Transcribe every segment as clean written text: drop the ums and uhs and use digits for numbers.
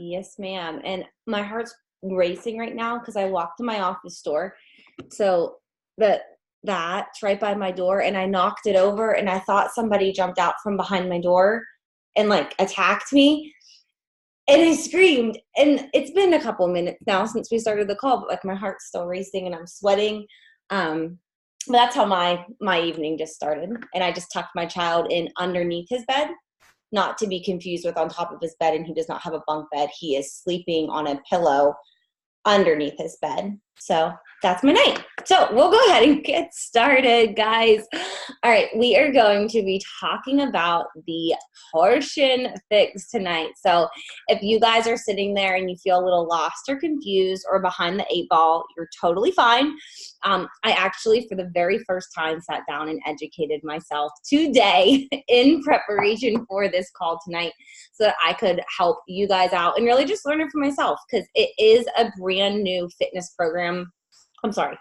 Yes, ma'am. And my heart's racing right now because I walked to my office door. So that's right by my door, and I knocked it over, and I thought somebody jumped out from behind my door and like attacked me. And I screamed. And it's been a couple minutes now since we started the call, but like my heart's still racing and I'm sweating. But that's how my evening just started. And I just tucked my child in underneath his bed, not to be confused with on top of his bed, and he does not have a bunk bed. He is sleeping on a pillow underneath his bed. So that's my night. So we'll go ahead and get started, guys. All right, we are going to be talking about the portion fix tonight. So if you guys are sitting there and you feel a little lost or confused or behind the 8 ball, you're totally fine. I actually, for the very first time, sat down and educated myself today in preparation for this call tonight so that I could help you guys out and really just learn it for myself, because it is a brand new fitness program.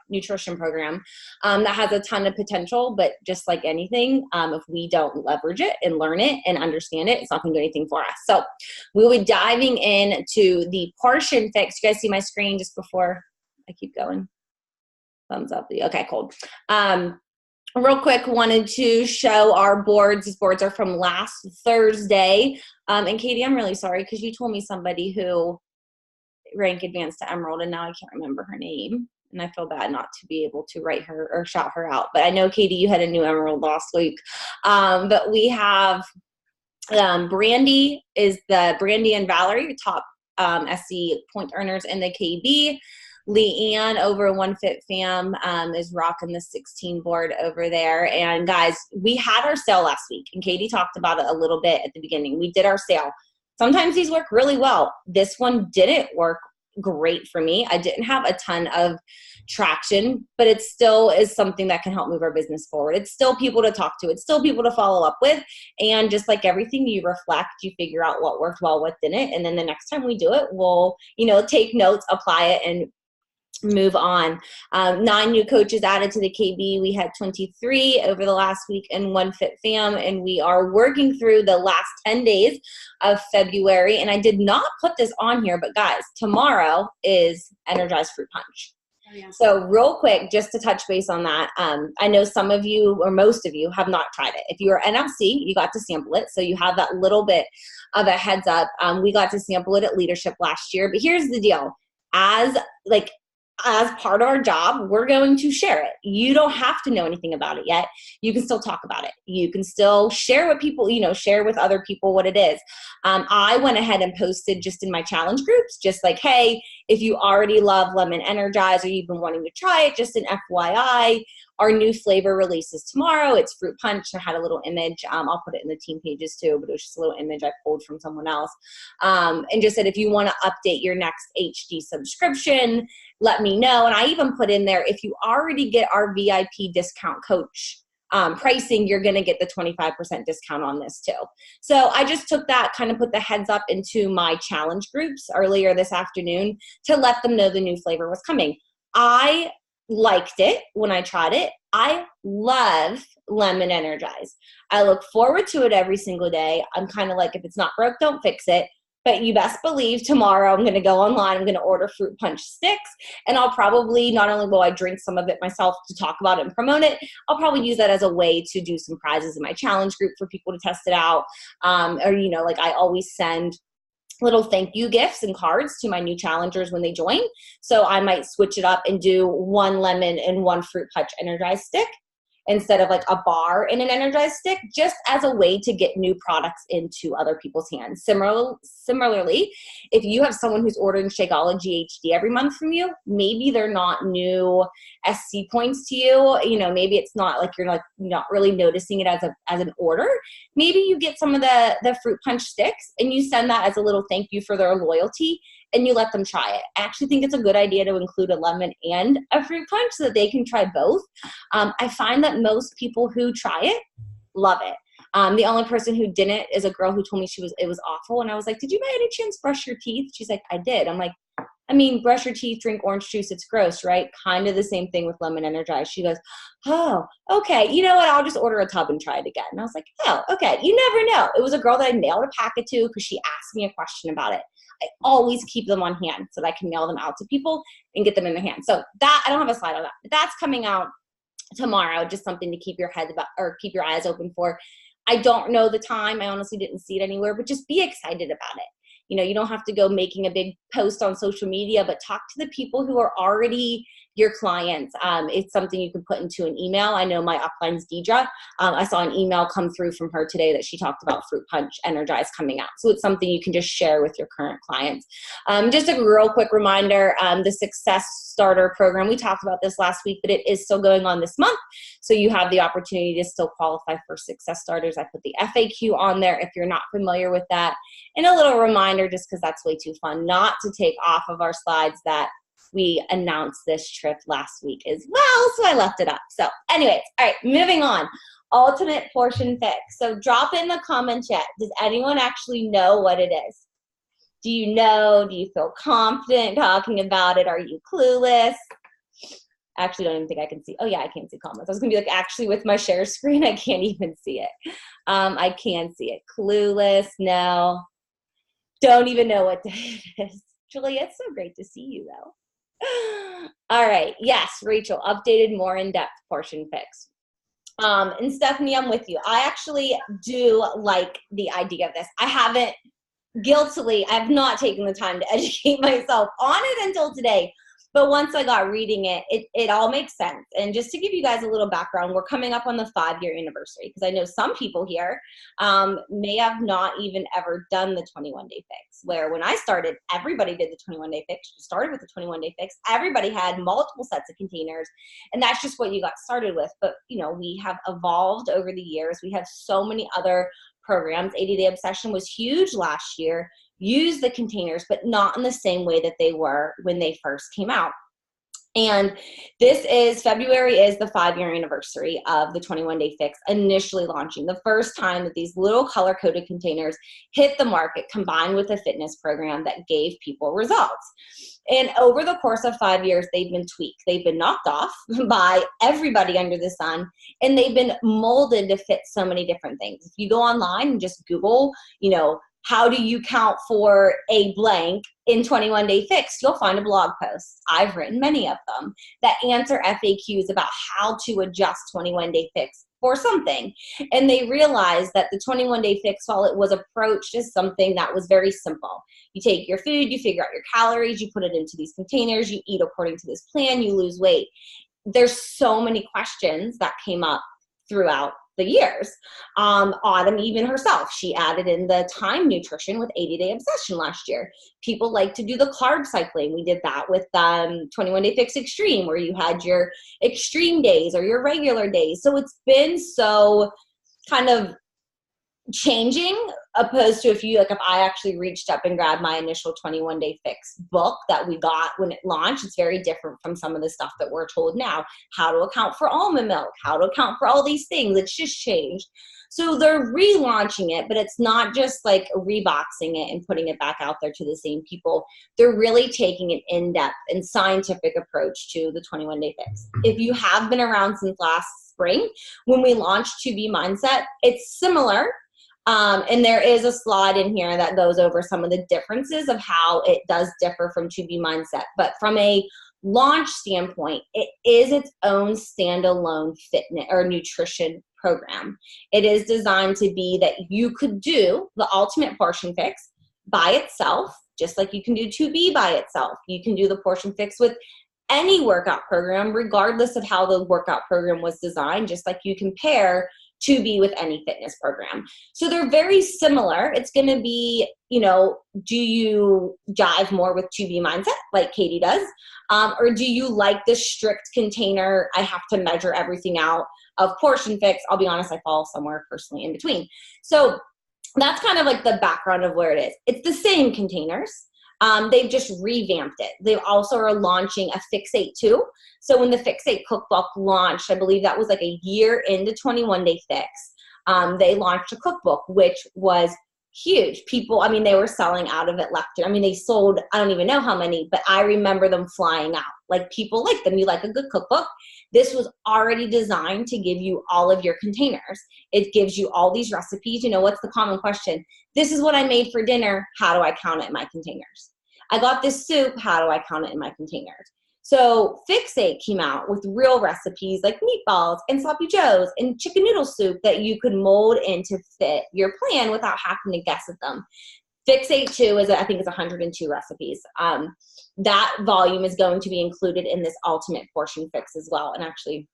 Nutrition program that has a ton of potential, but just like anything, if we don't leverage it and learn it and understand it, it's not going to do anything for us. So we'll be diving into the portion fix. You guys see my screen just before I keep going? Thumbs up. Okay, cool. Real quick, wanted to show our boards. These boards are from last Thursday. And Katie, I'm really sorry because you told me somebody who rank advanced to Emerald, and now I can't remember her name. And I feel bad not to be able to write her or shout her out. But I know, Katie, you had a new Emerald last week. But we have Brandy and Valerie, top SC point earners in the KB. Leanne over in One Fit Fam is rocking the 16 board over there. And guys, we had our sale last week, and Katie talked about it a little bit at the beginning. We did our sale. Sometimes these work really well. This one didn't work great for me. I didn't have a ton of traction, but it still is something that can help move our business forward. It's still people to talk to. It's still people to follow up with. And just like everything, you reflect, you figure out what worked well, what didn't. And then the next time we do it, we'll, take notes, apply it, and move on. 9 new coaches added to the KB. We had 23 over the last week in One Fit Fam, and we are working through the last 10 days of February. And I did not put this on here, but guys, tomorrow is Energized Fruit Punch. Oh, yeah. So real quick, just to touch base on that, I know some of you or most of you have not tried it. If you are NLC, you got to sample it. So you have that little bit of a heads up. We got to sample it at Leadership last year, but here's the deal. As part of our job, we're going to share it. You don't have to know anything about it yet. You can still talk about it. You can still share with people, share with other people what it is. I went ahead and posted just in my challenge groups, just like, hey, if you already love Lemon Energize or you've been wanting to try it, just an FYI, our new flavor releases tomorrow. It's Fruit Punch. I had a little image. I'll put it in the team pages too, but it was just a little image I pulled from someone else. And just said, if you want to update your next HD subscription, let me know. And I even put in there, if you already get our VIP discount coach pricing, you're going to get the 25% discount on this too. So I just took that, kind of put the heads up into my challenge groups earlier this afternoon to let them know the new flavor was coming. I liked it when I tried it. I love Lemon Energize. I look forward to it every single day. I'm kind of like, if it's not broke, don't fix it. But you best believe tomorrow I'm going to go online, I'm going to order Fruit Punch sticks, and I'll probably, not only will I drink some of it myself to talk about it and promote it, I'll probably use that as a way to do some prizes in my challenge group for people to test it out. Like I always send little thank you gifts and cards to my new challengers when they join. So I might switch it up and do 1 lemon and 1 Fruit Punch Energized stick instead of like a bar in an energized stick, just as a way to get new products into other people's hands. Similarly, if you have someone who's ordering Shakeology HD every month from you, maybe they're not new SC points to you. Maybe it's not like you're like not really noticing it as an order. Maybe you get some of the Fruit Punch sticks and you send that as a little thank you for their loyalty, and you let them try it. I actually think it's a good idea to include a lemon and a fruit punch so that they can try both. I find that most people who try it love it. The only person who didn't is a girl who told me it was awful. And I was like, did you by any chance brush your teeth? She's like, I did. I'm like, I mean, brush your teeth, drink orange juice, it's gross, right? Kind of the same thing with lemon energized. She goes, oh, okay, you know what? I'll just order a tub and try it again. And I was like, oh, okay. You never know. It was a girl that I mailed a packet to because she asked me a question about it. I always keep them on hand so that I can mail them out to people and get them in their hands. So that, I don't have a slide on that, but that's coming out tomorrow. Just something to keep your head about, or keep your eyes open for. I don't know the time. I honestly didn't see it anywhere, but just be excited about it. You know, you don't have to go making a big post on social media, but talk to the people who are already your clients. It's something you can put into an email. I know my upline's Deidre. I saw an email come through from her today that she talked about Fruit Punch Energize coming out. So it's something you can just share with your current clients. Just a real quick reminder, the Success Starter program, we talked about this last week, but it is still going on this month. So you have the opportunity to still qualify for Success Starters. I put the FAQ on there if you're not familiar with that. And a little reminder, just because that's way too fun, not to take off of our slides that we announced this trip last week as well, so I left it up. So anyways, all right, moving on. Ultimate Portion Fix. So drop in the comment chat. Does anyone actually know what it is? Do you know? Do you feel confident talking about it? Are you clueless? I actually don't even think I can see. Oh yeah, I can't see comments. I was gonna be like, actually with my share screen, I can't even see it. I can see it. Clueless, no. Don't even know what day it is. Julie, it's so great to see you though. All right. Yes, Rachel, updated, more in-depth portion fix. And Stephanie, I'm with you. I actually do like the idea of this. I have not taken the time to educate myself on it until today. But once I got reading it, it all makes sense. And just to give you guys a little background, we're coming up on the 5-year anniversary because I know some people here may have not even ever done the 21-day fix, where when I started, everybody did the 21-day fix. You started with the 21-day fix. Everybody had multiple sets of containers, and that's just what you got started with. But, you know, we have evolved over the years. We have so many other programs. 80-Day Obsession was huge last year. Use the containers, but not in the same way that they were when they first came out. And February is the 5-year anniversary of the 21-day fix initially launching. The first time that these little color-coded containers hit the market combined with a fitness program that gave people results. And over the course of 5 years, they've been tweaked. They've been knocked off by everybody under the sun, and they've been molded to fit so many different things. If you go online and just Google, you know, how do you count for a blank in 21-day fix, you'll find a blog post. I've written many of them that answer FAQs about how to adjust 21-day fix for something. And they realized that the 21-day fix, while it was approached as something that was very simple. You take your food, you figure out your calories, you put it into these containers, you eat according to this plan, you lose weight. There's so many questions that came up throughout the years. Autumn, even herself, she added in the time nutrition with 80-Day Obsession last year. People like to do the carb cycling. We did that with 21-Day Fix Extreme, where you had your extreme days or your regular days. So it's been so kind of changing, opposed to if I actually reached up and grabbed my initial 21-day fix book that we got when it launched. It's very different from some of the stuff that we're told now. How to account for almond milk, how to account for all these things. It's just changed. So they're relaunching it, but it's not just like reboxing it and putting it back out there to the same people. They're really taking an in-depth and scientific approach to the 21-day fix. If you have been around since last spring, when we launched 2B Mindset, it's similar. And there is a slide in here that goes over some of the differences of how it does differ from 2B Mindset. But from a launch standpoint, it is its own standalone fitness or nutrition program. It is designed to be that you could do the ultimate portion fix by itself, just like you can do 2B by itself. You can do the portion fix with any workout program, regardless of how the workout program was designed, just like you compare 2B with any fitness program. So they're very similar. It's going to be, you know, do you jive more with 2B Mindset like Katie does? Or do you like the strict container, I have to measure everything out of portion fix? I'll be honest, I fall somewhere personally in between. So that's kind of like the background of where it is. It's the same containers. They've just revamped it. They also are launching a Fixate too. So when the Fixate cookbook launched, I believe that was like a year into 21-day fix, they launched a cookbook, which was huge. People, I mean, they were selling out of it left. I mean, they sold, I don't even know how many, but I remember them flying out. Like, people like them. You like a good cookbook. This was already designed to give you all of your containers. It gives you all these recipes. You know, what's the common question? This is what I made for dinner. How do I count it in my containers? I got this soup. How do I count it in my containers? So Fix8 came out with real recipes like meatballs and sloppy joes and chicken noodle soup that you could mold in to fit your plan without having to guess at them. Fix8 too is, I think it's 102 recipes. That volume is going to be included in this ultimate portion fix as well. And actually,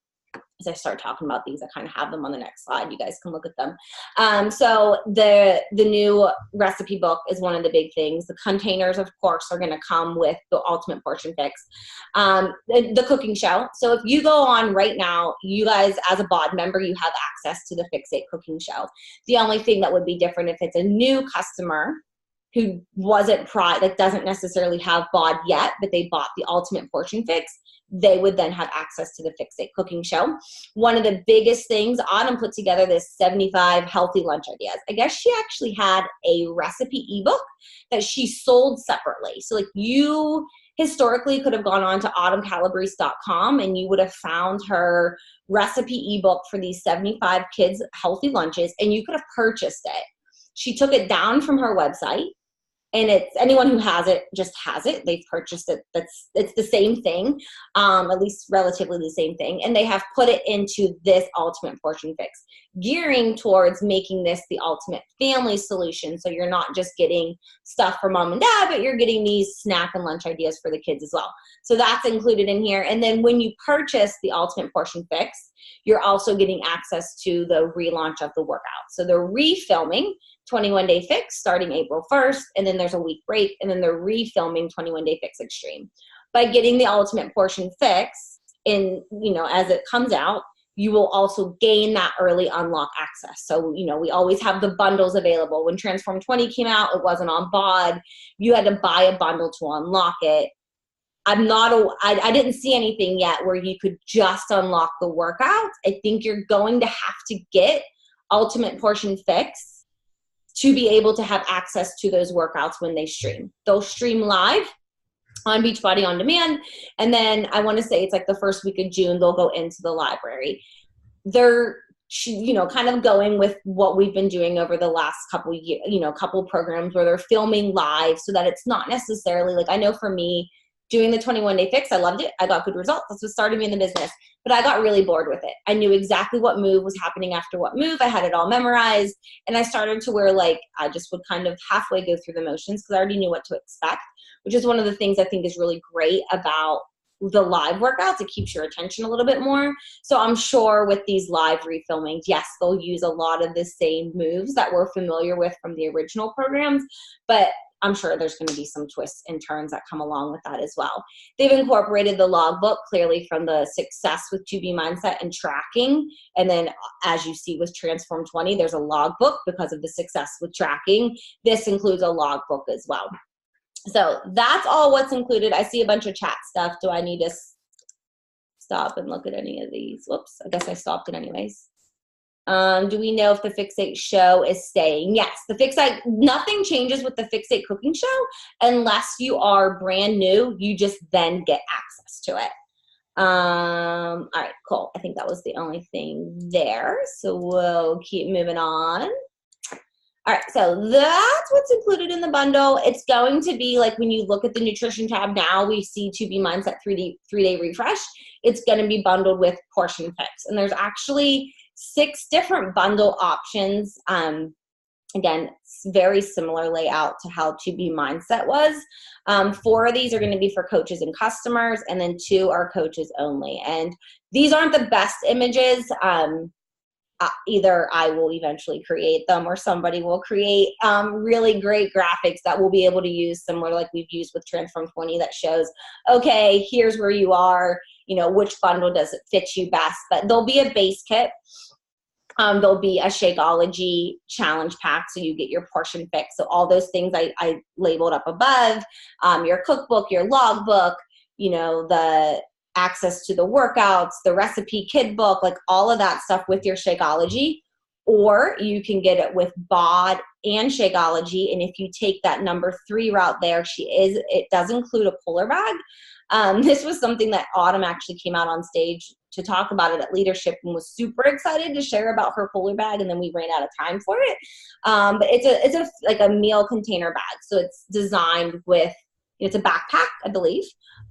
as I start talking about these, I kind of have them on the next slide. You guys can look at them. So the new recipe book is one of the big things. The containers, of course, are going to come with the ultimate portion fix. The cooking show. So if you go on right now, you guys as a BOD member, you have access to the Fix8 cooking show. The only thing that would be different if it's a new customer who wasn't doesn't necessarily have BOD yet, but they bought the ultimate portion fix, they would then have access to the Fix8 cooking show. One of the biggest things, Autumn put together this 75 healthy lunch ideas. I guess she actually had a recipe ebook that she sold separately. So like, you historically could have gone on to autumncalabrese.com and you would have found her recipe ebook for these 75 kids healthy lunches, and you could have purchased it. She took it down from her website. And it's anyone who has it just has it. They've purchased it. It's the same thing, at least relatively the same thing. And they have put it into this ultimate portion fix, gearing towards making this the ultimate family solution. So you're not just getting stuff for mom and dad, but you're getting these snack and lunch ideas for the kids as well. So that's included in here. And then when you purchase the ultimate portion fix, you're also getting access to the relaunch of the workout. So they're refilming 21-Day Fix starting April 1st, and then there's a week break, and then they're refilming 21-Day Fix Extreme. By getting the ultimate portion fix in, as it comes out, you will also gain that early unlock access. So, we always have the bundles available. When Transform 20 came out, it wasn't on BOD. You had to buy a bundle to unlock it. I didn't see anything yet where you could just unlock the workouts. I think you're going to have to get ultimate portion fix to be able to have access to those workouts when they stream. They'll stream live on Beachbody On Demand. And then I want to say it's like the first week of June, they'll go into the library. They're, kind of going with what we've been doing over the last couple years, couple programs where they're filming live so that it's not necessarily like, I know for me, doing the 21-Day Fix, I loved it. I got good results. That's what started me in the business. But I got really bored with it. I knew exactly what move was happening after what move. I had it all memorized. And I started to where I just would kind of halfway go through the motions because I already knew what to expect, which is one of the things I think is really great about the live workouts. It keeps your attention a little bit more. So I'm sure with these live refilmings, yes, they'll use a lot of the same moves that we're familiar with from the original programs, but I'm sure there's going to be some twists and turns that come along with that as well. They've incorporated the logbook clearly from the success with 2B mindset and tracking. And then as you see with Transform 20, there's a logbook because of the success with tracking. This includes a logbook as well. So that's all what's included. I see a bunch of chat stuff. Do I need to stop and look at any of these? Whoops, I guess I stopped it anyways. Do we know if the Fix8 show is staying? Yes, the Fix8, nothing changes with the Fix8 cooking show unless you are brand new. You just then get access to it. All right, cool. I think that was the only thing there. So we'll keep moving on. All right, so that's what's included in the bundle. It's going to be like when you look at the nutrition tab now, we see 2B Mindset 3-day refresh. It's going to be bundled with portion fix. And there's actually 6 different bundle options. Again, very similar layout to how 2B Mindset was. 4 of these are going to be for coaches and customers, and then 2 are coaches only. And these aren't the best images. Either I will eventually create them or somebody will create really great graphics that we'll be able to use similar like we've used with Transform 20 that shows, okay, here's where you are, which bundle does it fit you best. But there'll be a base kit. There'll be a Shakeology challenge pack, so you get your portion fix. So all those things I labeled up above, your cookbook, your logbook, the access to the workouts, the recipe kid book, like all of that stuff with your Shakeology or you can get it with BOD and Shakeology. And if you take that number 3 route there, it does include a puller bag. This was something that Autumn actually came out on stage to talk about it at leadership and was super excited to share about her puller bag. And then we ran out of time for it. But it's like a meal container bag. So it's designed with, it's a backpack, I believe.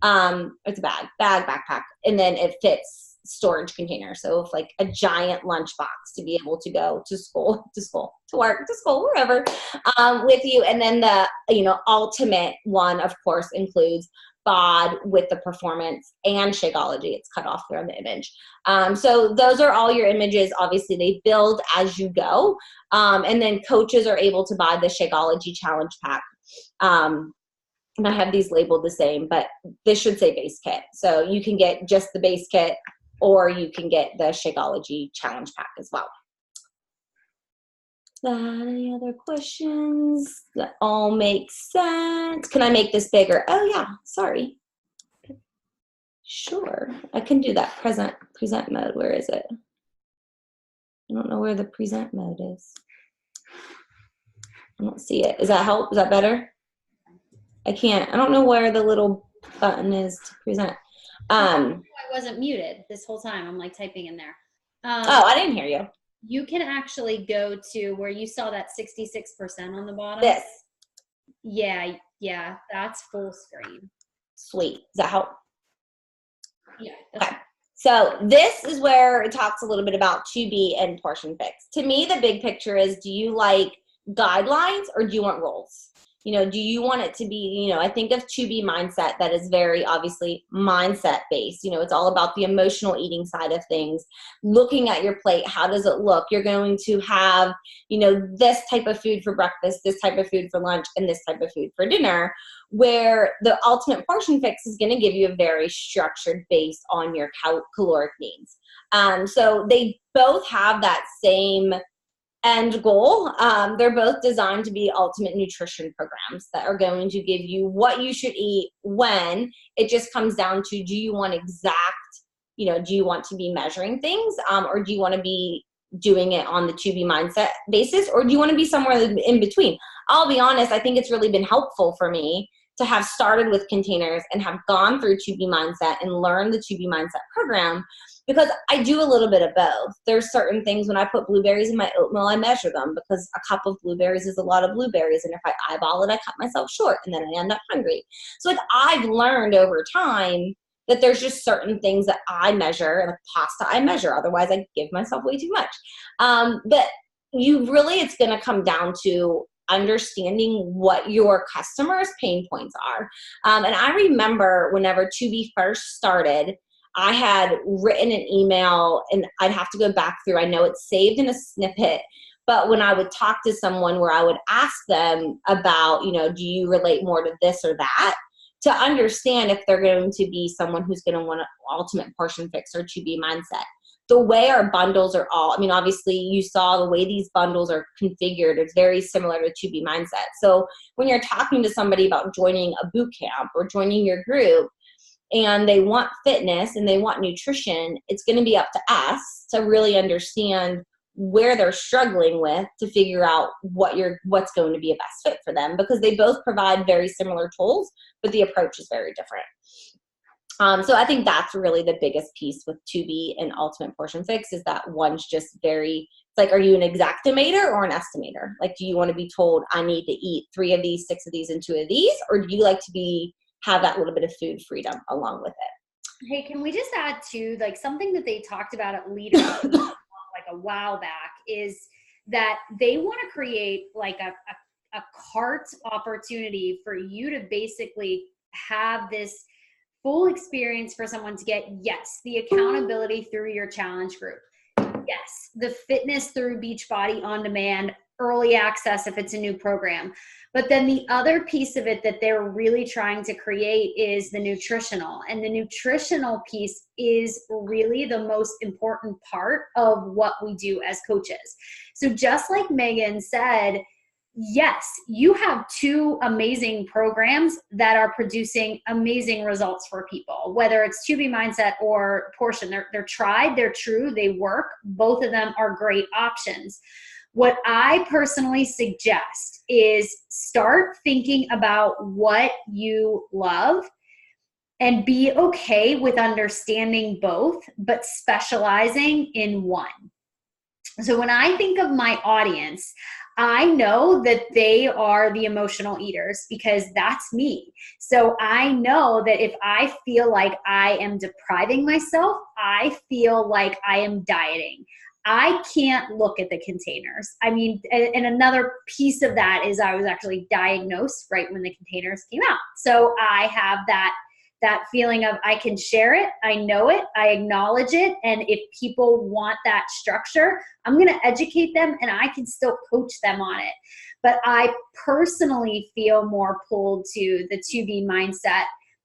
It's a backpack. And then it fits storage container. So if like a giant lunchbox to be able to go to school, to work, to school, wherever, with you. And then the, ultimate one, of course, includes BOD with the performance and Shakeology. It's cut off there on the image. So those are all your images. Obviously they build as you go. And then coaches are able to buy the Shakeology challenge pack. And I have these labeled the same, but this should say base kit. So you can get just the base kit, or you can get the Shakeology challenge pack as well. Any other questions? That all makes sense. Can I make this bigger? Oh yeah, sorry. Sure, I can do that. Present mode, where is it? I don't know where the present mode is. I don't see it. Does that help? Is that better? I don't know where the little button is to present. I wasn't muted this whole time. I'm like typing in there. Oh, I didn't hear you. You can actually go to where you saw that 66% on the bottom. This. Yeah, that's full screen. Sweet. Does that help? Yeah. Okay. So this is where it talks a little bit about 2B and portion fix. To me, the big picture is, do you like guidelines or do you want rules? Do you want it to be, I think of 2B mindset that is very obviously mindset based. It's all about the emotional eating side of things. Looking at your plate, how does it look? You're going to have, this type of food for breakfast, this type of food for lunch, and this type of food for dinner, where the ultimate portion fix is going to give you a very structured base on your caloric needs. So they both have that same end goal. They're both designed to be ultimate nutrition programs that are going to give you what you should eat when. It just comes down to, do you want exact, do you want to be measuring things, or do you want to be doing it on the 2B mindset basis, or do you want to be somewhere in between? I'll be honest, I think it's really been helpful for me to have started with containers and have gone through 2B mindset and learned the 2B mindset program, because I do a little bit of both. There's certain things, when I put blueberries in my oatmeal, I measure them, because a cup of blueberries is a lot of blueberries. And if I eyeball it, I cut myself short and then I end up hungry. So I've learned over time that there's just certain things that I measure, like pasta I measure. Otherwise I give myself way too much. But it's going to come down to understanding what your customers' pain points are. And I remember whenever 2B first started, I had written an email, and I'd have to go back through. I know it's saved in a snippet, but when I would talk to someone where I would ask them about, do you relate more to this or that, to understand if they're going to be someone who's going to want an ultimate portion fix or 2B mindset. The way our bundles are obviously you saw the way these bundles are configured. It's very similar to 2B mindset. So when you're talking to somebody about joining a boot camp or joining your group, and they want fitness and they want nutrition, it's going to be up to us to really understand where they're struggling with, to figure out what's going to be a best fit for them, because they both provide very similar tools, but the approach is very different. So I think that's really the biggest piece with 2B and ultimate portion fix, is that one's just it's like, are you an exactimator or an estimator? Like, do you want to be told, I need to eat 3 of these, 6 of these, and 2 of these? Or do you like to have that little bit of food freedom along with it? Hey, can we just add to, like, something that they talked about at leadership like a while back, is that they want to create like a cart opportunity for you to basically have this full experience for someone to get, yes, the accountability through your challenge group. Yes, the fitness through Beachbody On Demand, early access if it's a new program. But then the other piece of it that they're really trying to create is the nutritional. And the nutritional piece is really the most important part of what we do as coaches. So just like Maegan said, yes, you have two amazing programs that are producing amazing results for people, whether it's 2B Mindset or Portion. They're tried, they're true, they work. Both of them are great options. What I personally suggest is start thinking about what you love and be okay with understanding both, but specializing in one. So when I think of my audience, I know that they are the emotional eaters because that's me. So I know that if I feel like I am depriving myself, I feel like I am dieting. I can't look at the containers. I mean, and another piece of that is I was actually diagnosed right when the containers came out. So I have that feeling of I can share it, I know it, I acknowledge it, and if people want that structure, I'm going to educate them and I can still coach them on it. But I personally feel more pulled to the 2B Mindset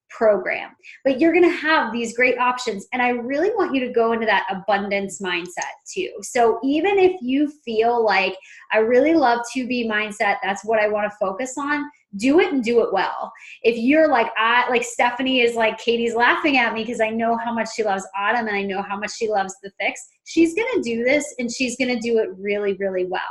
program. But you're going to have these great options, and I really want you to go into that abundance mindset too. So even if you feel like I really love 2B Mindset, that's what I want to focus on, do it and do it well. If you're like Stephanie is like, Katie's laughing at me because I know how much she loves Autumn and I know how much she loves the fix. She's going to do this and she's going to do it really, really well.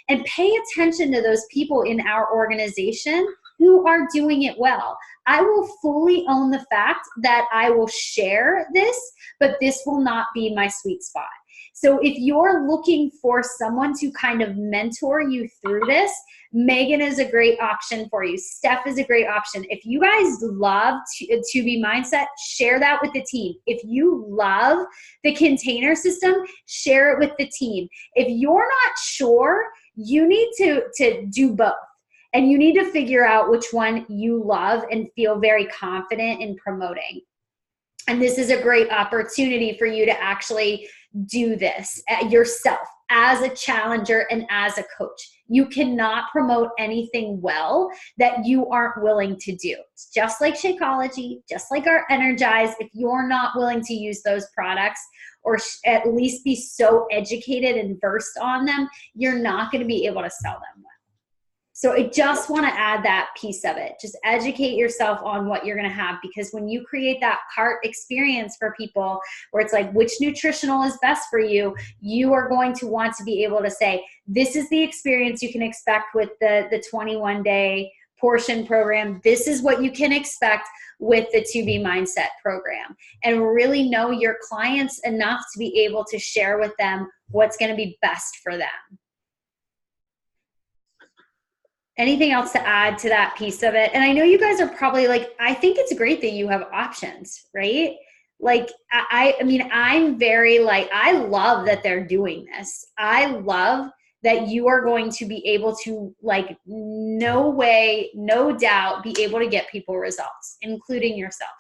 And pay attention to those people in our organization who are doing it well. I will fully own the fact that I will share this, but this will not be my sweet spot. So if you're looking for someone to kind of mentor you through this, Maegan is a great option for you. Steph is a great option. If you guys love 2B Mindset, share that with the team. If you love the container system, share it with the team. If you're not sure, you need to do both. And you need to figure out which one you love and feel very confident in promoting. And this is a great opportunity for you to actually do this yourself as a challenger and as a coach. You cannot promote anything well that you aren't willing to do. It's just like Shakeology, just like our Energize. If you're not willing to use those products or at least be so educated and versed on them, you're not going to be able to sell them well. So I just want to add that piece of it. Just educate yourself on what you're going to have, because when you create that cart experience for people where it's like, which nutritional is best for you, you are going to want to be able to say, this is the experience you can expect with the 21-day portion program. This is what you can expect with the 2B Mindset program, and really know your clients enough to be able to share with them what's going to be best for them. Anything else to add to that piece of it? And I know you guys are probably like, I think it's great that you have options, right? Like, I mean, I'm very like, I love that they're doing this. I love that you are going to be able to, like, no way, no doubt, be able to get people results, including yourself.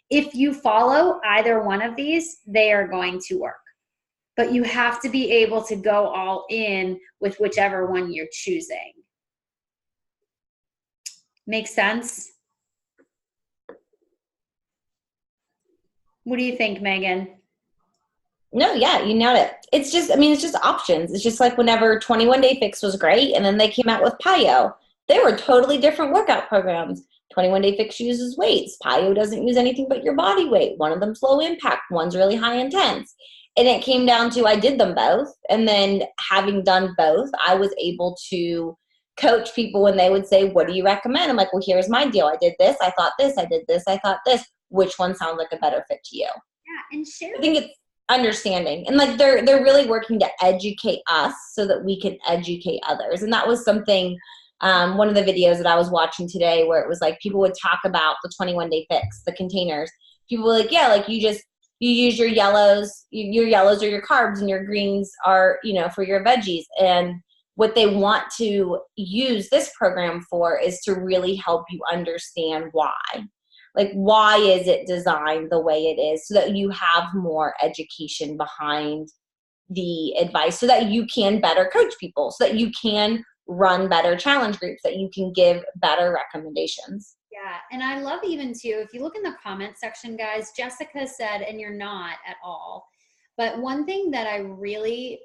If you follow either one of these, they are going to work. But you have to be able to go all in with whichever one you're choosing. Makes sense? What do you think, Maegan? No, yeah, you nailed it. It's just, I mean, it's just options. It's just like whenever 21 Day Fix was great, and then they came out with PiYo. They were totally different workout programs. 21 Day Fix uses weights. PiYo doesn't use anything but your body weight. One of them's low impact, one's really high intense. And it came down to, I did them both. And then having done both, I was able to coach people when they would say, what do you recommend? I'm like, well, here's my deal. I did this. I thought this. I did this. I thought this. Which one sounds like a better fit to you? Yeah, and share. I think it's understanding, and like they're really working to educate us so that we can educate others. And that was something, one of the videos that I was watching today, where it was like people would talk about the 21 Day Fix, the containers. People were like, yeah, like you use your yellows are your carbs, and your greens are, for your veggies. And what they want to use this program for is to really help you understand why. Like, why is it designed the way it is, so that you have more education behind the advice, so that you can better coach people, so that you can run better challenge groups, that you can give better recommendations. Yeah, and I love even too, if you look in the comment section, guys, Jessica said, and you're not at all, but one thing that I really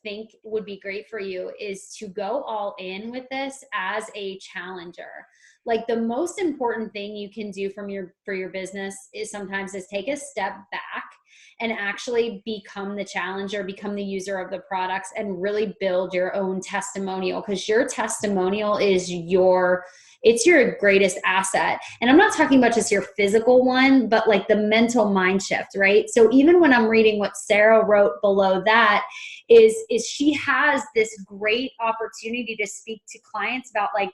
think would be great for you is to go all in with this as a challenger. Like the most important thing you can do for your business is sometimes is take a step back and actually become the challenger, become the user of the products, and really build your own testimonial, because your testimonial is it's your greatest asset. And I'm not talking about just your physical one, but like the mental mind shift, right? So even when I'm reading what Sarah wrote below that is she has this great opportunity to speak to clients about like,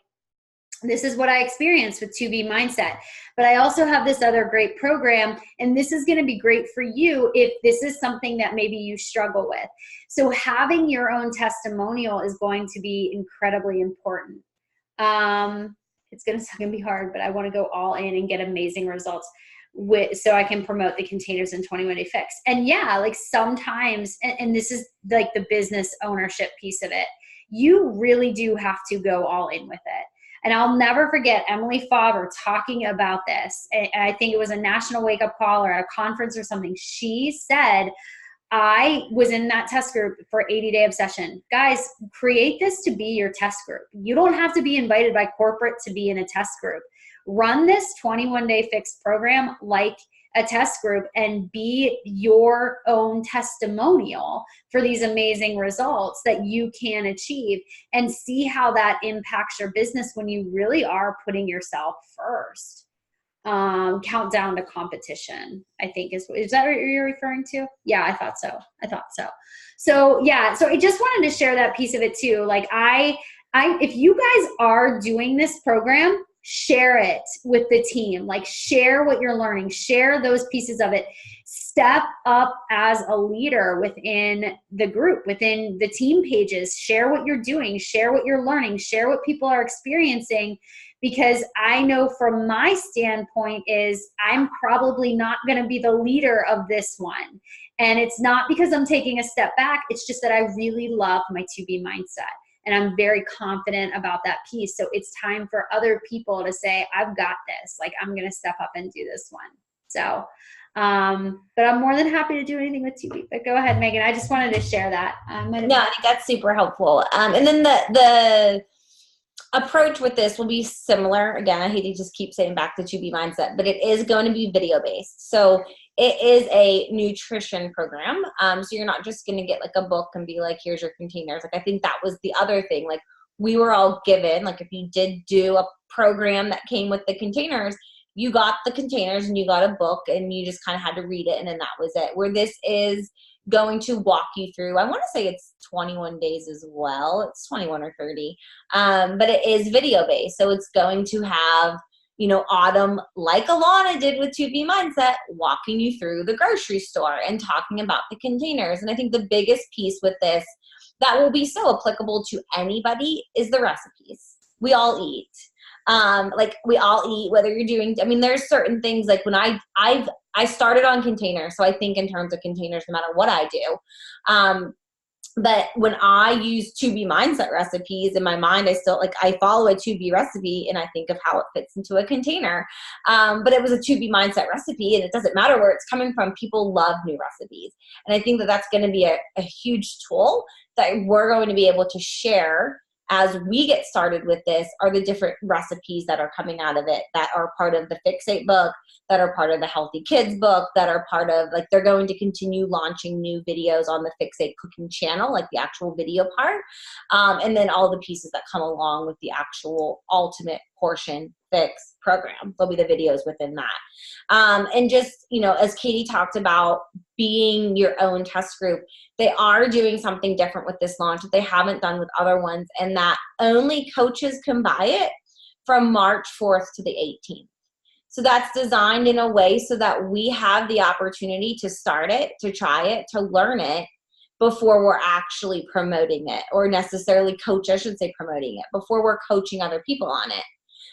this is what I experienced with 2B Mindset. But I also have this other great program, and this is going to be great for you if this is something that maybe you struggle with. So having your own testimonial is going to be incredibly important. It's going to be hard, but I want to go all in and get amazing results so I can promote the Containers in 21 Day Fix. And yeah, like sometimes, and this is like the business ownership piece of it, you really do have to go all in with it. And I'll never forget Emily Faber talking about this. And I think it was a national wake up call or a conference or something. She said, I was in that test group for 80-day obsession. Guys, create this to be your test group. You don't have to be invited by corporate to be in a test group. Run this 21-day fix program like a test group and be your own testimonial for these amazing results that you can achieve, and see how that impacts your business when you really are putting yourself first. Countdown to competition, I think is that what you're referring to? Yeah, I thought so. So yeah, so I just wanted to share that piece of it too. Like if you guys are doing this program, share it with the team. Like share what you're learning, share those pieces of it. Step up as a leader within the group, within the team pages. Share what you're doing, share what you're learning, share what people are experiencing. Because I know from my standpoint is I'm probably not going to be the leader of this one. And it's not because I'm taking a step back. It's just that I really love my 2B mindset. And I'm very confident about that piece. So it's time for other people to say, I've got this. Like, I'm going to step up and do this one. So, but I'm more than happy to do anything with 2B. But go ahead, Maegan. I just wanted to share that. No, I think that's super helpful. And then the approach with this will be similar. Again, I hate to just keep saying back to 2B mindset, but it is going to be video based. So it is a nutrition program. So you're not just going to get like a book and be like, here's your containers. Like, I think that was the other thing. Like, we were all given, like, if you did do a program that came with the containers, you got the containers and you got a book and you just kind of had to read it. And then that was it. Where this is going to walk you through, I want to say it's 21 days as well. It's 21 or 30. But it is video based. So it's going to have, you know, Autumn, like Alana did with 2B Mindset, walking you through the grocery store and talking about the containers. And I think the biggest piece with this that will be so applicable to anybody is the recipes. We all eat. Like, we all eat, whether you're doing, I mean, there's certain things, like when I started on containers, so I think in terms of containers no matter what I do. But when I use 2B mindset recipes in my mind, I follow a 2B recipe and I think of how it fits into a container. But it was a 2B mindset recipe, and it doesn't matter where it's coming from. People love new recipes. And I think that that's going to be a huge tool that we're going to be able to share as we get started with this, are the different recipes that are coming out of it that are part of the Fixate book, that are part of the Healthy Kids book, that are part of, like, they're going to continue launching new videos on the Fixate cooking channel, like the actual video part. And then all the pieces that come along with the actual ultimate portion fix program. There'll be the videos within that. And just, you know, as Katie talked about being your own test group, they are doing something different with this launch that they haven't done with other ones, and that only coaches can buy it from March 4th to the 18th. So that's designed in a way so that we have the opportunity to start it, to try it, to learn it before we're actually promoting it, or necessarily I should say promoting it, before we're coaching other people on it.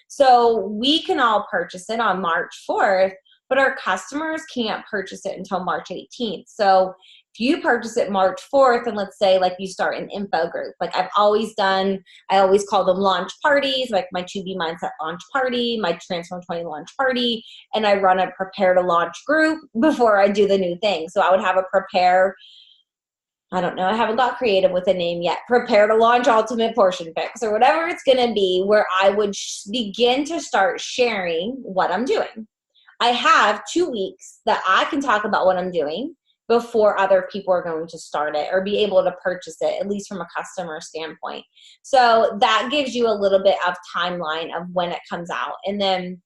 So we can all purchase it on March 4th, but our customers can't purchase it until March 18th. So if you purchase it March 4th, and let's say like you start an info group, like I always call them launch parties, like my 2B Mindset launch party, my Transform 20 launch party, and I run a prepare to launch group before I do the new thing. So I would have a prepare I don't know. I haven't got creative with a name yet. Prepare to launch Ultimate Portion Fix or whatever it's going to be, where I would begin to start sharing what I'm doing. I have 2 weeks that I can talk about what I'm doing before other people are going to start it or be able to purchase it, at least from a customer standpoint. So that gives you a little bit of timeline of when it comes out. And then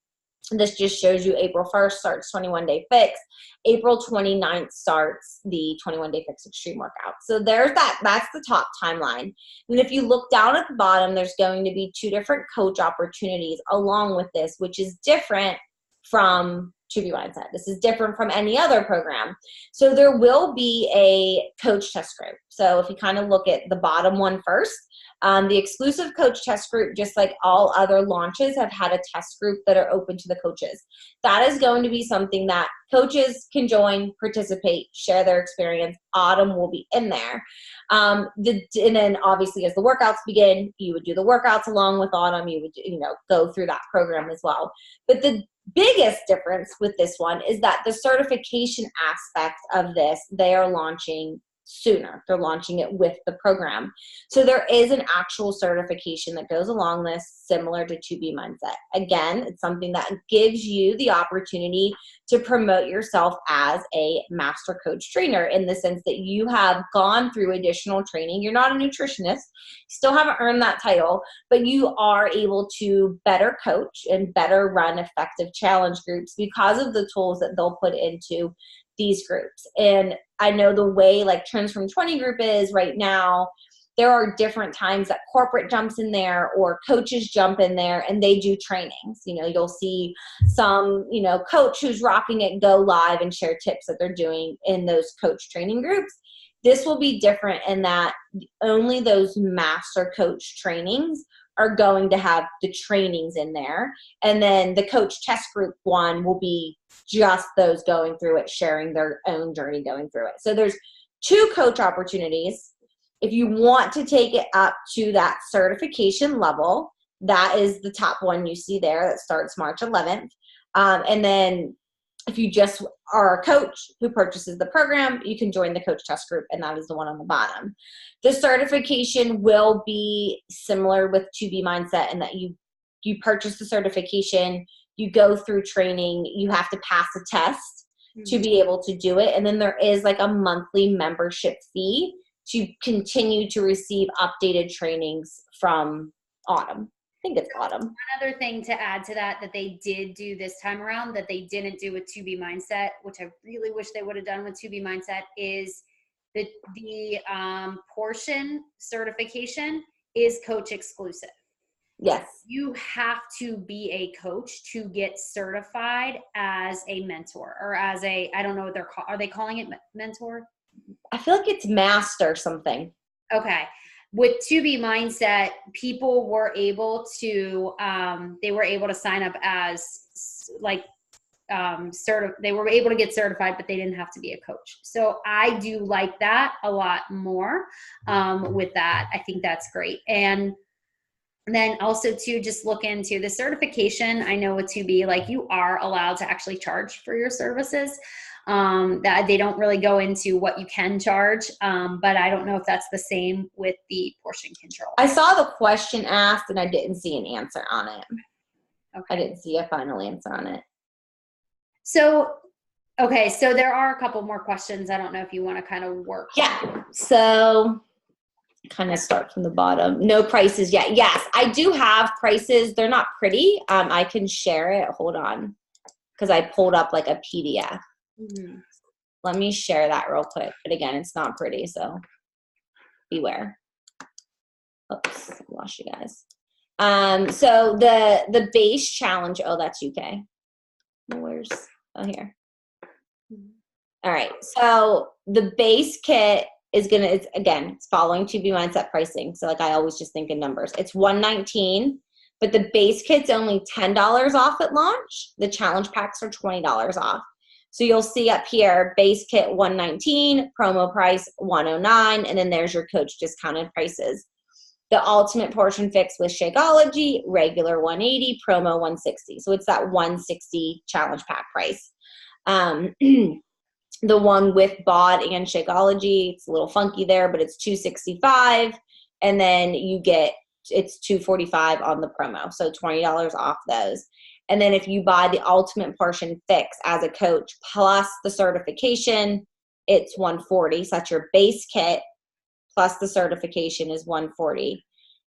this just shows you April 1st starts 21-day fix. April 29th starts the 21-day fix extreme workout. So there's that. That's the top timeline. And if you look down at the bottom, there's going to be 2 different coach opportunities along with this, which is different from 2B Mindset. This is different from any other program. So there will be a coach test group. So if you kind of look at the bottom one first, the exclusive coach test group, just like all other launches, have had a test group that are open to the coaches. That is going to be something that coaches can join, participate, share their experience. Autumn will be in there. And then obviously as the workouts begin, you would do the workouts along with Autumn. You would, go through that program as well. But the biggest difference with this one is that the certification aspect of this, they are launching sooner. They're launching it with the program. So there is an actual certification that goes along this, similar to 2B Mindset. Again, it's something that gives you the opportunity to promote yourself as a master coach trainer, in the sense that you have gone through additional training. You're not a nutritionist, you still haven't earned that title, but you are able to better coach and better run effective challenge groups because of the tools that they'll put into these groups. And I know the way like Transform 20 group is right now, there are different times that corporate jumps in there or coaches jump in there and they do trainings. You'll see some, coach who's rocking it go live and share tips that they're doing in those coach training groups. This will be different in that only those master coach trainings are going to have the trainings in there. And then the coach test group one will be just those going through it, sharing their own journey going through it. So there's 2 coach opportunities. If you want to take it up to that certification level, that is the top one you see there that starts March 11th. And then if you just are a coach who purchases the program, you can join the coach test group, and that is the one on the bottom. The certification will be similar with 2B Mindset in that you purchase the certification, you go through training, you have to pass a test to be able to do it. And then there is like a monthly membership fee to continue to receive updated trainings from Autumn. I think it's Autumn. One other thing to add to that they did do this time around that they didn't do with 2B Mindset, which I really wish they would have done with 2B Mindset, is the portion certification is coach exclusive. Yes. You have to be a coach to get certified as a mentor or as I don't know what are they calling it mentor? I feel like it's master something. Okay. With 2B Mindset, people were able to, they were able to sign up as like, they were able to get certified, but they didn't have to be a coach. So I do like that a lot more with that. I think that's great. And then also to just look into the certification. I know with 2B, like you are allowed to actually charge for your services. That they don't really go into what you can charge, but I don't know if that's the same with the portion control. I saw the question asked and I didn't see an answer on it. Okay. I didn't see a final answer on it. So, okay, so there are a couple more questions. I don't know if you want to kind of work. Yeah, so kind of start from the bottom. No prices yet. Yes, I do have prices. They're not pretty. I can share it. Hold on, because I pulled up like a PDF. Mm-hmm. Let me share that real quick. But again, it's not pretty, so beware. Oops, I lost you guys. So the base challenge. Oh, that's UK. Where's here? All right. So the base kit is it's following 2B Mindset pricing. So like I always just think in numbers. It's $119, but the base kit's only $10 off at launch. The challenge packs are $20 off. So you'll see up here, base kit $119, promo price $109, and then there's your coach discounted prices. The ultimate portion fix with Shakeology, regular $180, promo $160. So it's that $160 challenge pack price. the one with bod and Shakeology. It's a little funky there, but it's $265. And then it's $245 on the promo. So $20 off those. And then if you buy the Ultimate Portion Fix as a coach plus the certification, it's $140. So that's your base kit plus the certification is $140.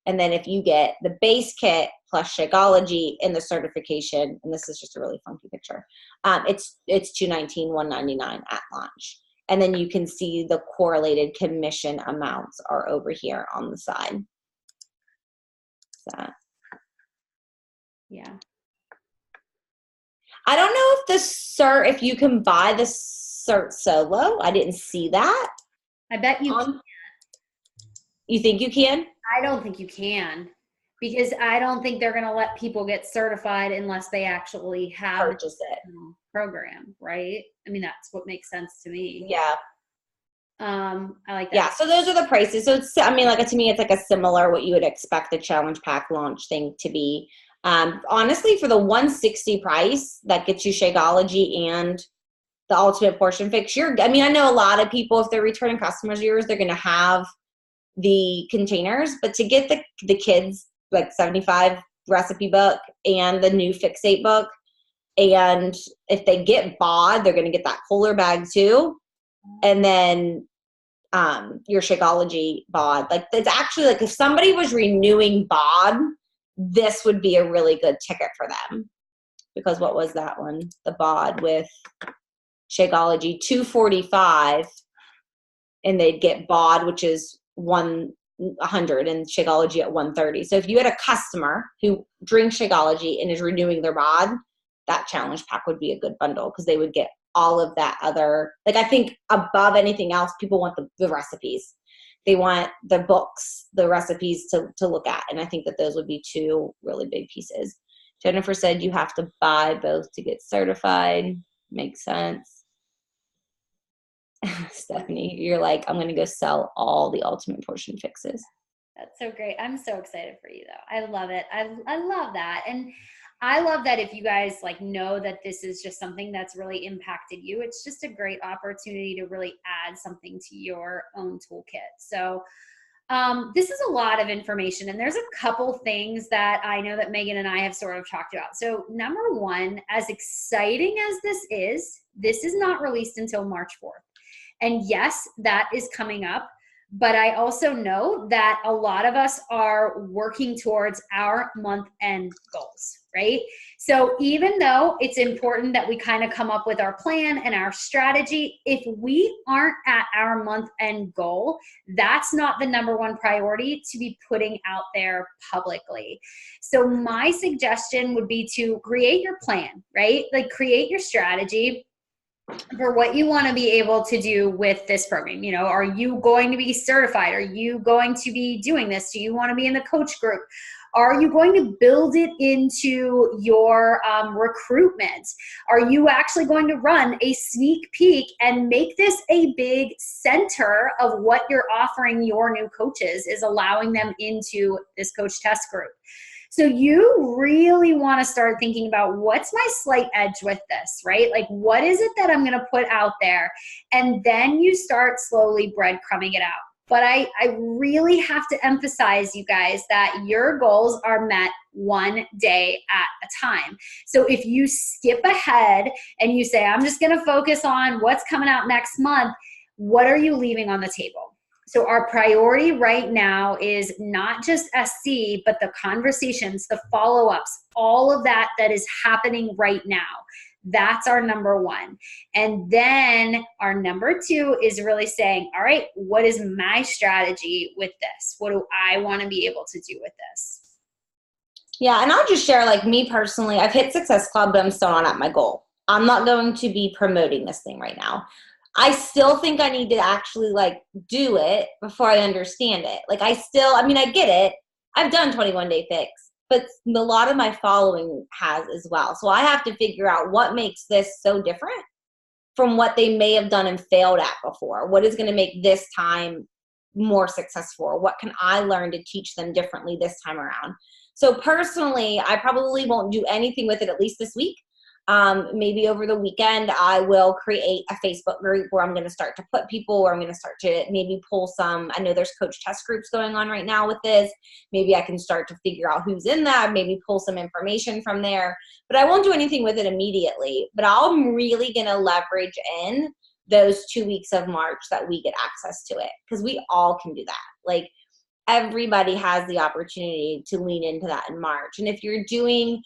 And then if you get the base kit plus Shakeology and the certification, and this is just a really funky picture, it's $219, $199 at launch. And then you can see the correlated commission amounts are over here on the side. So, yeah. I don't know if you can buy the cert solo. I didn't see that. I bet you can. You think you can? I don't think you can, because I don't think they're going to let people get certified unless they actually have purchase it program, right? I mean, that's what makes sense to me. Yeah. I like that. Yeah, so those are the prices. So it's, I mean, like to me, it's like a similar what you would expect the challenge pack launch thing to be. Honestly, for the $160 price, that gets you Shakeology and the Ultimate Portion Fix. I mean, I know a lot of people, if they're returning customers of yours, they're going to have the containers, but to get the kids like 75 recipe book and the new Fixate book, and if they get bod, they're going to get that cooler bag too, and then your Shakeology bod. Like it's actually like if somebody was renewing bod, this would be a really good ticket for them, because what was that one? The bod with Shakeology, $245, and they'd get bod, which is $100, and Shakeology at $130. So if you had a customer who drinks Shakeology and is renewing their bod, that challenge pack would be a good bundle, because they would get all of that other, like I think above anything else, people want the recipes. They want the books, the recipes to look at. And I think that those would be two really big pieces. Jennifer said you have to buy both to get certified. Makes sense. Stephanie, you're like, I'm going to go sell all the Ultimate Portion Fixes. That's so great. I'm so excited for you though. I love it. I love that. And I love that if you guys like know that this is just something that's really impacted you, it's just a great opportunity to really add something to your own toolkit. So this is a lot of information, and there's a couple things that I know that Maegan and I have sort of talked about. So number one, as exciting as this is not released until March 4th. And yes, that is coming up. But I also know that a lot of us are working towards our month-end goals, right? So even though it's important that we kind of come up with our plan and our strategy, if we aren't at our month-end goal, that's not the number one priority to be putting out there publicly. So my suggestion would be to create your plan, right? Like create your strategy for what you want to be able to do with this program. You know, are you going to be certified? Are you going to be doing this? Do you want to be in the coach group? Are you going to build it into your recruitment? Are you actually going to run a sneak peek and make this a big center of what you're offering your new coaches, is allowing them into this coach test group? So you really want to start thinking about, what's my slight edge with this, right? Like, what is it that I'm going to put out there? And then you start slowly breadcrumbing it out. But I really have to emphasize, you guys, that your goals are met one day at a time. So if you skip ahead and you say, I'm just going to focus on what's coming out next month, what are you leaving on the table? So our priority right now is not just SC, but the conversations, the follow-ups, all of that is happening right now. That's our number one. And then our number two is really saying, all right, what is my strategy with this? What do I want to be able to do with this? Yeah, and I'll just share, like me personally, I've hit Success Club, but I'm still not at my goal. I'm not going to be promoting this thing right now. I still think I need to actually like do it before I understand it. Like I get it. I've done 21 Day Fix, but a lot of my following has as well. So I have to figure out what makes this so different from what they may have done and failed at before. What is going to make this time more successful? What can I learn to teach them differently this time around? So personally, I probably won't do anything with it, at least this week. Maybe over the weekend, I will create a Facebook group where I'm going to start to put people, or I'm going to start to maybe pull some. I know there's coach test groups going on right now with this. Maybe I can start to figure out who's in that, maybe pull some information from there. But I won't do anything with it immediately. But I'm really going to leverage in those 2 weeks of March that we get access to it, because we all can do that. Like, everybody has the opportunity to lean into that in March. And if you're doing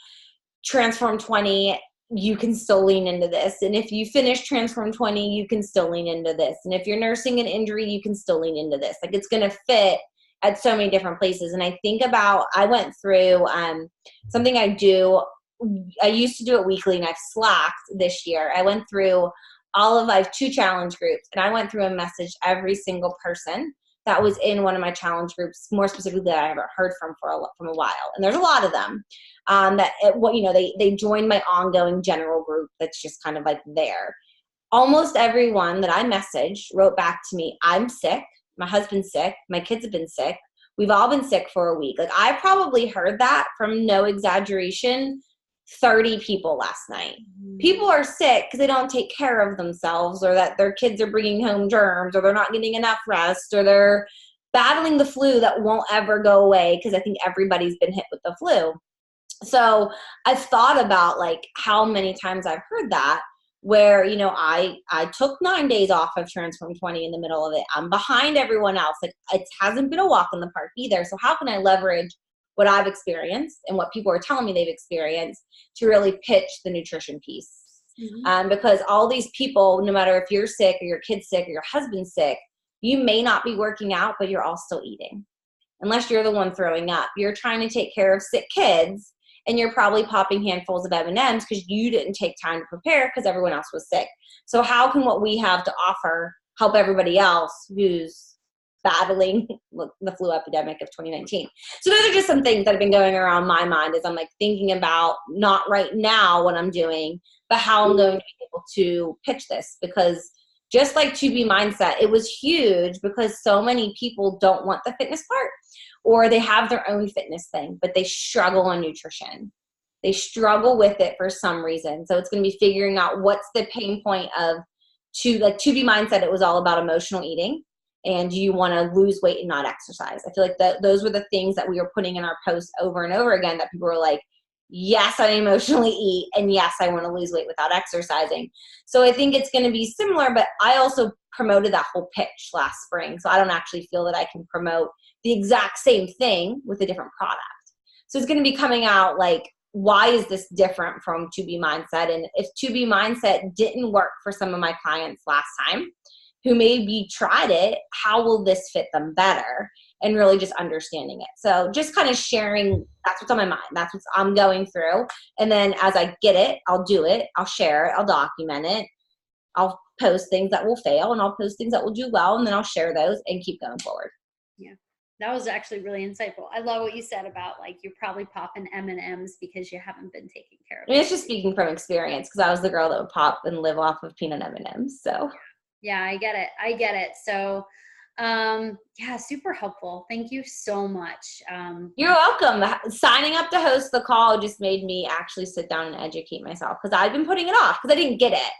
Transform 20, you can still lean into this. And if you finish Transform 20, you can still lean into this. And if you're nursing an injury, you can still lean into this. Like, it's going to fit at so many different places. And I think about, I went through something I do. I used to do it weekly, and I've slacked this year. I went through I have 2 challenge groups, and I went through and messaged every single person that was in one of my challenge groups, more specifically that I haven't heard from a while. And there's a lot of them they joined my ongoing general group that's just kind of like there. Almost everyone that I messaged wrote back to me, I'm sick, my husband's sick, my kids have been sick, we've all been sick for a week. Like, I probably heard that from, no exaggeration, 30 people last night. People are sick because they don't take care of themselves, or that their kids are bringing home germs, or they're not getting enough rest, or they're battling the flu that won't ever go away, because I think everybody's been hit with the flu. So I've thought about, like, how many times I've heard that, where, I took 9 days off of Transform 20 in the middle of it. I'm behind everyone else. Like, it hasn't been a walk in the park either. So how can I leverage what I've experienced and what people are telling me they've experienced to really pitch the nutrition piece? Because all these people, no matter if you're sick or your kid's sick or your husband's sick, you may not be working out, but you're all still eating. Unless you're the one throwing up. You're trying to take care of sick kids, and you're probably popping handfuls of M&Ms because you didn't take time to prepare because everyone else was sick. So how can what we have to offer help everybody else who's battling the flu epidemic of 2019? So those are just some things that have been going around my mind as I'm, like, thinking about, not right now what I'm doing, but how I'm going to be able to pitch this. Because just like 2B Mindset, it was huge because so many people don't want the fitness part, or they have their own fitness thing, but they struggle on nutrition. They struggle with it for some reason. So it's going to be figuring out what's the pain point of 2B Mindset. It was all about emotional eating, and you want to lose weight and not exercise. I feel like those were the things that we were putting in our posts over and over again, that people were like, yes, I emotionally eat, and yes, I want to lose weight without exercising. So I think it's going to be similar, but I also promoted that whole pitch last spring. So I don't actually feel that I can promote the exact same thing with a different product. So it's going to be coming out like, why is this different from 2B Mindset? And if 2B Mindset didn't work for some of my clients last time who maybe tried it, how will this fit them better? And really just understanding it. So just kind of sharing, that's what's on my mind. That's what I'm going through. And then as I get it, I'll do it. I'll share it. I'll document it. I'll post things that will fail, and I'll post things that will do well. And then I'll share those and keep going forward. Yeah. That was actually really insightful. I love what you said about, like, you're probably popping M&Ms because you haven't been taking care of it. I mean, it's just speaking from experience, because I was the girl that would pop and live off of peanut M&Ms. So yeah, I get it. So yeah, super helpful. Thank you so much. You're welcome. Signing up to host the call just made me actually sit down and educate myself, because I've been putting it off because I didn't get it.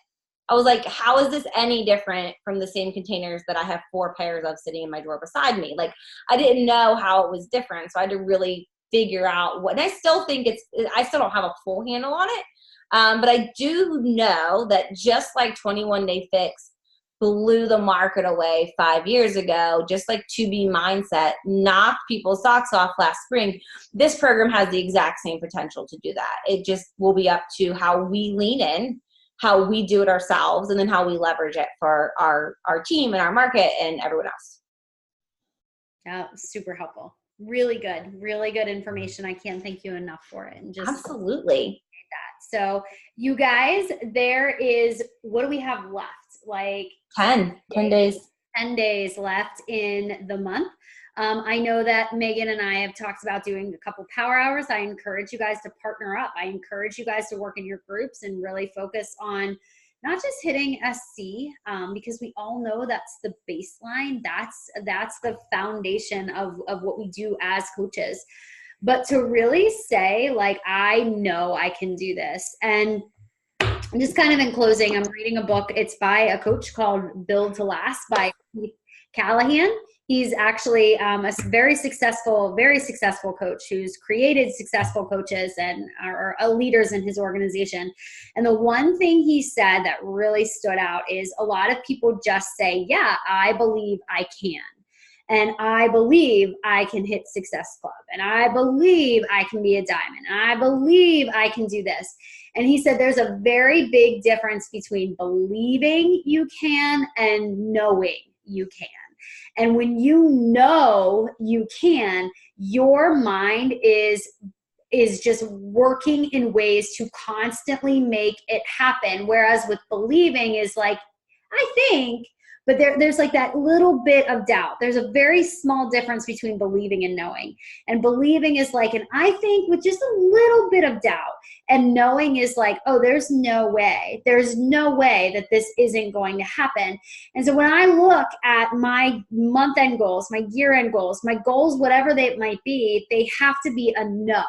I was like, how is this any different from the same containers that I have 4 pairs of sitting in my drawer beside me? Like, I didn't know how it was different. So I had to really figure out what, and I still think I still don't have a full handle on it. But I do know that just like 21 Day Fix blew the market away 5 years ago, just like 2B Mindset knocked people's socks off last spring, this program has the exact same potential to do that. It just will be up to how we lean in, how we do it ourselves, and then how we leverage it for our team and our market and everyone else. Yeah, super helpful. Really good information. I can't thank you enough for it. And just absolutely. That. So you guys, there is, what do we have left? Like 10 days. 10 days left in the month. I know that Maegan and I have talked about doing a couple power hours. I encourage you guys to partner up. I encourage you guys to work in your groups and really focus on not just hitting SC, because we all know that's the baseline. That's the foundation of what we do as coaches. But to really say, like, I know I can do this. And And just kind of in closing, I'm reading a book. It's by a coach called Build to Last by Keith Callahan. He's actually a very successful coach who's created successful coaches and are leaders in his organization. And the one thing he said that really stood out is a lot of people just say, yeah, I believe I can. And I believe I can hit Success Club. And I believe I can be a diamond. And I believe I can do this. And he said there's a very big difference between believing you can and knowing you can. And when you know you can, your mind is just working in ways to constantly make it happen. Whereas with believing is like, I think, but there's like that little bit of doubt. There's a very small difference between believing and knowing. And believing is like an I think with just a little bit of doubt. And knowing is like, oh, there's no way. There's no way that this isn't going to happen. And so when I look at my month-end goals, my year-end goals, my goals, whatever they might be, they have to be a no.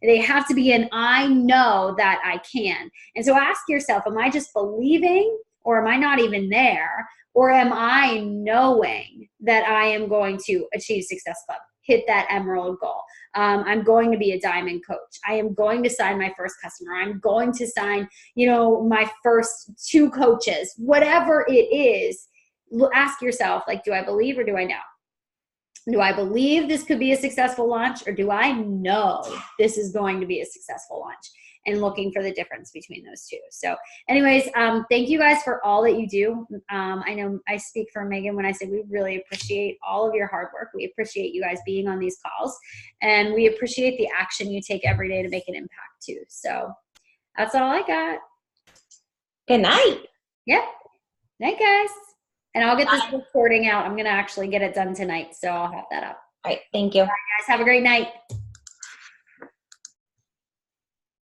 They have to be an I know that I can. And so ask yourself, am I just believing or am I not even there? Or am I knowing that I am going to achieve Success Club, hit that emerald goal? I'm going to be a diamond coach. I am going to sign my first customer. I'm going to sign, my first 2 coaches, whatever it is. Ask yourself, like, do I believe or do I know? Do I believe this could be a successful launch, or do I know this is going to be a successful launch? And looking for the difference between those two. So anyways, thank you guys for all that you do. I know I speak for Maegan when I say we really appreciate all of your hard work. We appreciate you guys being on these calls, and we appreciate the action you take every day to make an impact too. So that's all I got. Good night. Yep. Night, guys. And I'll get this recording out. I'm going to actually get it done tonight, so I'll have that up. All right. Thank you. All right, guys. Have a great night.